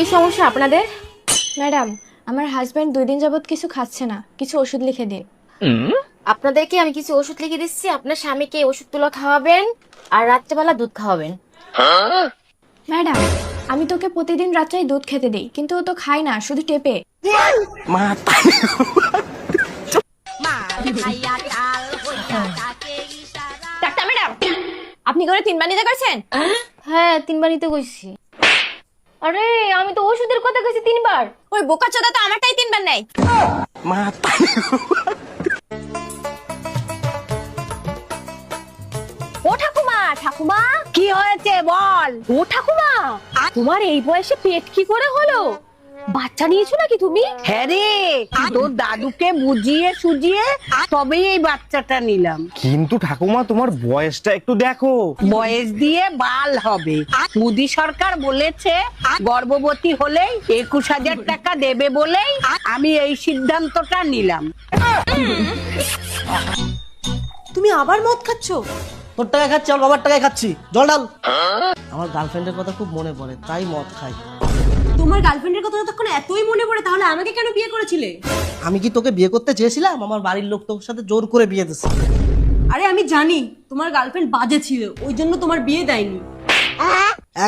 কি সমস্যা আপনাদের? ম্যাডাম, আমার হাজবেন্ড 2 দিন যাবত কিছু খাচ্ছে না, কিছু ওষুধ লিখে দিন। আপনাদেরকে আমি কিছু ওষুধ লিখে দিচ্ছি, আপনার স্বামীকে এই ওষুধগুলো খাওয়াবেন আর রাত্রেবেলা দুধ খাওয়াবেন। ম্যাডাম, আমি তোকে প্রতিদিন রাত্রে দুধ খেতে দেই, কিন্তু ও তো খায় না, শুধু টেপে। ডাক্তার ম্যাডাম, আপনি করে 3 বার নিতে করছেন? হ্যাঁ, 3 বার নিতে কইছি। আরে আমি তো ওষুধের কথা কইছি 3 বার। ওই বোকাচোদা তো আমারটাই 3 বার নেয়। ও ঠাকুমা, ঠাকুমা কি হয়েছে বল? ও ঠাকুমা, তোমার এই বয়সে পেট কি করে হলো? বাচ্চা নিয়েছো নাকি তুমি? হ্যাঁ রে, তোর দাদুকে বুঝিয়ে সুজিয়ে তবেই এই বাচ্চাটা নিলাম। কিন্তু ঠাকুমা তোমার বয়সটা একটু দেখো। বয়স দিয়ে বাল হবে। মোদী সরকার বলেছে গর্ভবতী হলেই 21,000 টাকা দেবে বলেই আমি এই সিদ্ধান্তটা নিলাম। তুমি আবার মদ খাচ্ছো? তোর টাকায় খাচ্ছি, আমার বাবার টাকায় খাচ্ছি। জল ঢাল। আমার গার্লফ্রেন্ডের কথা খুব মনে পড়ে, তাই মদ খাই। তোমার গার্লফ্রেন্ডের কথা যতক্ষণ এতই মনে পড়ে, তাহলে আমাকে কেন বিয়ে করেছিলে? আমি কি তোকে বিয়ে করতে চেয়েছিলাম? আমার বাড়ির লোক তোর সাথে জোর করে বিয়ে দিচ্ছে। আরে আমি জানি তোমার গার্লফ্রেন্ড বাজে ছিল, ওই জন্য তোমার বিয়ে দেয়নি।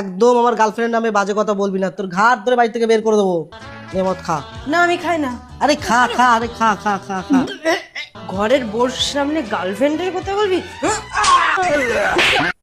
একদম আমার গার্লফ্রেন্ড নামে বাজে কথা বলবি না, তোর ঘাট ধরে বাড়ি থেকে বের করে দেবো। নে মদ খা। না আমি খাই না। আরে খা খা, আরে খা খা খা খা। ঘরের বোর সামনে গার্লফ্রেন্ডের কথা বলবি?